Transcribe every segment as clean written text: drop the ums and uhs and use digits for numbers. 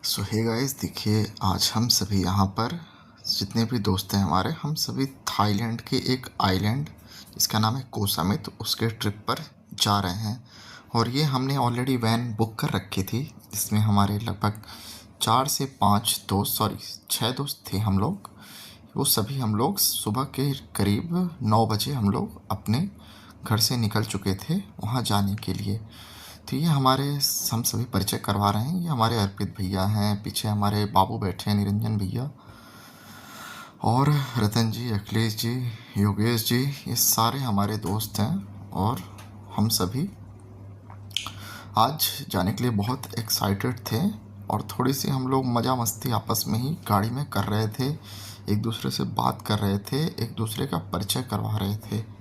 सो hey guys, देखिए आज हम सभी यहाँ पर जितने भी दोस्त हैं हमारे, हम सभी थाईलैंड के एक आइलैंड जिसका नाम है को समित, उसके ट्रिप पर जा रहे हैं। और ये हमने ऑलरेडी वैन बुक कर रखी थी, जिसमें हमारे लगभग 6 दोस्त थे हम लोग। वो सभी हम लोग सुबह के करीब 9 बजे हम लोग अपने घर से निकल चुके थे वहाँ जाने के लिए। तो ये हमारे हम सभी परिचय करवा रहे हैं। ये हमारे अर्पित भैया हैं, पीछे हमारे बाबू बैठे हैं, निरंजन भैया और रतन जी, अखिलेश जी, योगेश जी, ये सारे हमारे दोस्त हैं। और हम सभी आज जाने के लिए बहुत एक्साइटेड थे और थोड़ी सी हम लोग मज़ा मस्ती आपस में ही गाड़ी में कर रहे थे, एक दूसरे से बात कर रहे थे, एक दूसरे का परिचय करवा रहे थे।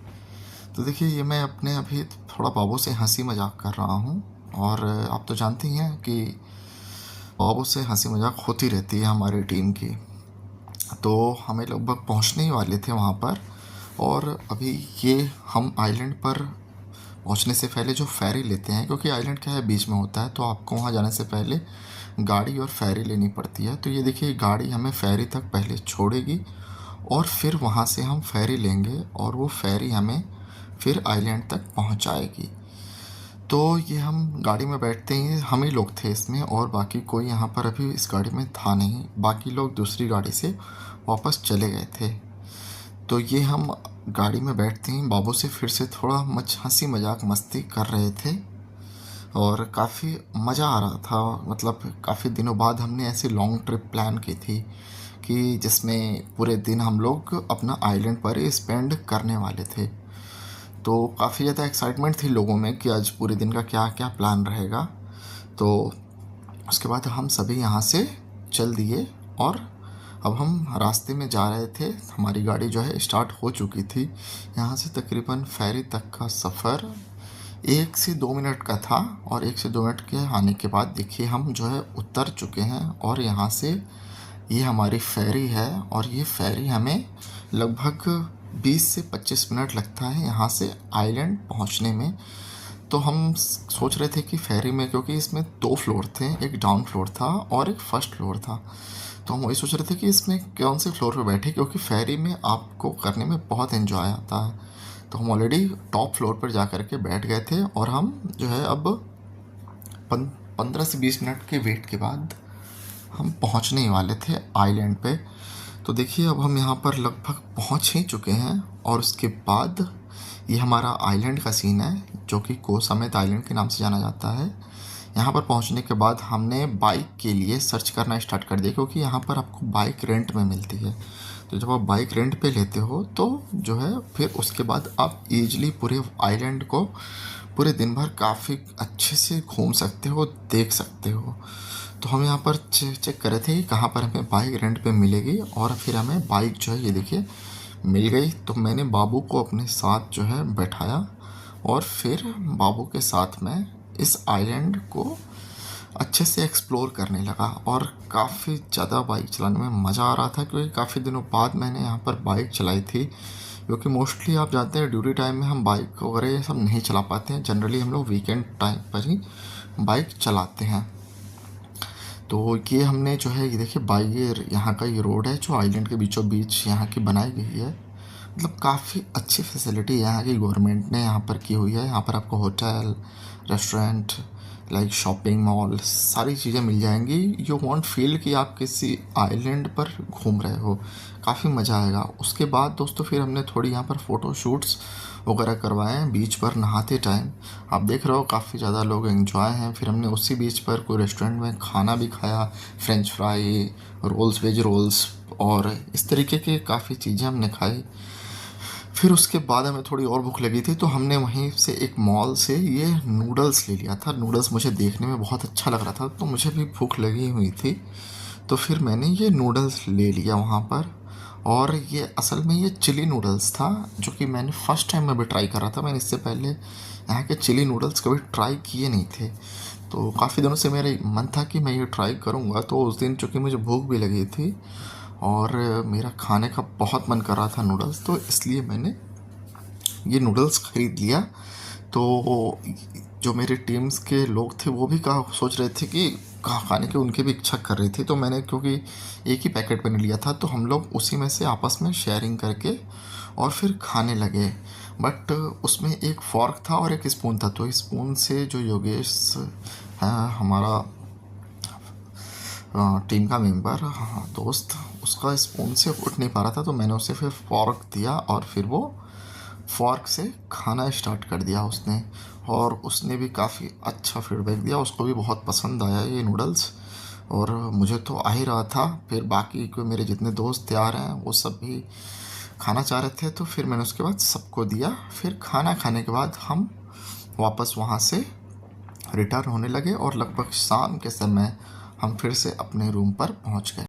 तो देखिए, ये मैं अपने अभी थोड़ा बाबू से हंसी मजाक कर रहा हूँ। और आप तो जानती हैं कि बाबू से हंसी मजाक होती रहती है हमारी टीम की। तो हमें लगभग पहुँचने ही वाले थे वहाँ पर। और अभी ये हम आइलैंड पर पहुँचने से पहले जो फेरी लेते हैं, क्योंकि आइलैंड क्या है, बीच में होता है, तो आपको वहाँ जाने से पहले गाड़ी और फेरी लेनी पड़ती है। तो ये देखिए, गाड़ी हमें फेरी तक पहले छोड़ेगी और फिर वहाँ से हम फेरी लेंगे और वो फेरी हमें फिर आइलैंड तक पहुँचाएगी। तो ये हम गाड़ी में बैठते ही हम ही लोग थे इसमें, और बाकी कोई यहाँ पर अभी इस गाड़ी में था नहीं। बाकी लोग दूसरी गाड़ी से वापस चले गए थे। तो ये हम गाड़ी में बैठते ही बाबू से फिर से थोड़ा हंसी मजाक मस्ती कर रहे थे और काफ़ी मज़ा आ रहा था। मतलब काफ़ी दिनों बाद हमने ऐसी लॉन्ग ट्रिप प्लान की थी कि जिसमें पूरे दिन हम लोग अपना आइलैंड पर ही स्पेंड करने वाले थे। तो काफ़ी ज़्यादा एक्साइटमेंट थी लोगों में कि आज पूरे दिन का क्या क्या प्लान रहेगा। तो उसके बाद हम सभी यहाँ से चल दिए और अब हम रास्ते में जा रहे थे। हमारी गाड़ी जो है स्टार्ट हो चुकी थी। यहाँ से तकरीबन फेरी तक का सफ़र 1 से 2 मिनट का था और 1 से 2 मिनट के आने के बाद देखिए हम जो है उतर चुके हैं। और यहाँ से ये हमारी फेरी है और ये फेरी हमें लगभग 20 से 25 मिनट लगता है यहाँ से आइलैंड पहुँचने में। तो हम सोच रहे थे कि फेरी में, क्योंकि इसमें 2 फ्लोर थे, एक डाउन फ्लोर था और एक फर्स्ट फ्लोर था, तो हम वही सोच रहे थे कि इसमें कौन से फ्लोर पे बैठे, क्योंकि फेरी में आपको करने में बहुत एंजॉय आता है। तो हम ऑलरेडी टॉप फ्लोर पर जा कर के बैठ गए थे और हम जो है अब 15 से 20 मिनट के वेट के बाद हम पहुंचने ही वाले थे आइलैंड पे। तो देखिए, अब हम यहाँ पर लगभग पहुंच ही चुके हैं और उसके बाद ये हमारा आइलैंड का सीन है, जो कि को समेत आइलैंड के नाम से जाना जाता है। यहाँ पर पहुँचने के बाद हमने बाइक के लिए सर्च करना स्टार्ट कर दिया, क्योंकि यहाँ पर आपको बाइक रेंट में मिलती है। तो जब आप बाइक रेंट पे लेते हो तो जो है फिर उसके बाद आप ईजिली पूरे आइलैंड को पूरे दिन भर काफ़ी अच्छे से घूम सकते हो, देख सकते हो। तो हम यहाँ पर चेक कर रहे थे कि कहाँ पर हमें बाइक रेंट पे मिलेगी, और फिर हमें बाइक जो है ये देखिए मिल गई। तो मैंने बाबू को अपने साथ जो है बैठाया और फिर बाबू के साथ में इस आइलैंड को अच्छे से एक्सप्लोर करने लगा। और काफ़ी ज़्यादा बाइक चलाने में मज़ा आ रहा था, क्योंकि काफ़ी दिनों बाद मैंने यहाँ पर बाइक चलाई थी। क्योंकि मोस्टली आप जानते हैं ड्यूटी टाइम में हम बाइक वगैरह ये सब नहीं चला पाते हैं, जनरली हम लोग वीकेंड टाइम पर ही बाइक चलाते हैं। तो ये हमने जो है ये देखिए बाइक, यहाँ का ये रोड है जो आइलैंड के बीचों बीच यहाँ की बनाई गई है। मतलब काफ़ी अच्छी फैसिलिटी यहाँ की गवर्नमेंट ने यहाँ पर की हुई है। यहाँ पर आपको hotel, restaurant, like shopping mall, सारी चीज़ें मिल जाएंगी। यू वॉन्ट फील कि आप किसी आइलैंड पर घूम रहे हो, काफ़ी मज़ा आएगा। उसके बाद दोस्तों फिर हमने थोड़ी यहाँ पर फ़ोटो शूट्स वगैरह करवाए हैं बीच पर नहाते टाइम। आप देख रहे हो काफ़ी ज़्यादा लोग एंजॉय हैं। फिर हमने उसी बीच पर कोई रेस्टोरेंट में खाना भी खाया, French fry, rolls, veg rolls और इस तरीके के काफ़ी चीज़ें हमने खाई। फिर उसके बाद हमें थोड़ी और भूख लगी थी, तो हमने वहीं से एक मॉल से ये नूडल्स ले लिया था। नूडल्स मुझे देखने में बहुत अच्छा लग रहा था, तो मुझे भी भूख लगी हुई थी, तो फिर मैंने ये नूडल्स ले लिया वहाँ पर। और ये असल में ये चिली नूडल्स था, जो कि मैंने फ़र्स्ट टाइम मैं भी ट्राई कर रहा था। मैंने इससे पहले यहाँ के चिली नूडल्स कभी ट्राई किए नहीं थे, तो काफ़ी दिनों से मेरा मन था कि मैं ये ट्राई करूँगा। तो उस दिन चूँकि मुझे भूख भी लगी थी और मेरा खाने का बहुत मन कर रहा था नूडल्स, तो इसलिए मैंने ये नूडल्स ख़रीद लिया। तो जो मेरे टीम्स के लोग थे वो भी कहा सोच रहे थे कि खाने की उनकी भी इच्छा कर रही थी, तो मैंने क्योंकि एक ही पैकेट मैंने लिया था, तो हम लोग उसी में से आपस में शेयरिंग करके और फिर खाने लगे। बट उसमें एक फ़ॉर्क था और एक स्पून था, तो स्पून से जो योगेश है हमारा टीम का मेंबर, हाँ दोस्त, उसका स्पून से उठ नहीं पा रहा था, तो मैंने उसे फिर फ़ॉर्क दिया और फिर वो फ़ॉर्क से खाना स्टार्ट कर दिया उसने। और उसने भी काफ़ी अच्छा फीडबैक दिया, उसको भी बहुत पसंद आया ये नूडल्स। और मुझे तो आ ही रहा था, फिर बाकी को मेरे जितने दोस्त तैयार हैं वो सब भी खाना चाह रहे थे, तो फिर मैंने उसके बाद सबको दिया। फिर खाना खाने के बाद हम वापस वहाँ से रिटर्न होने लगे और लगभग शाम के समय हम फिर से अपने रूम पर पहुँच गए।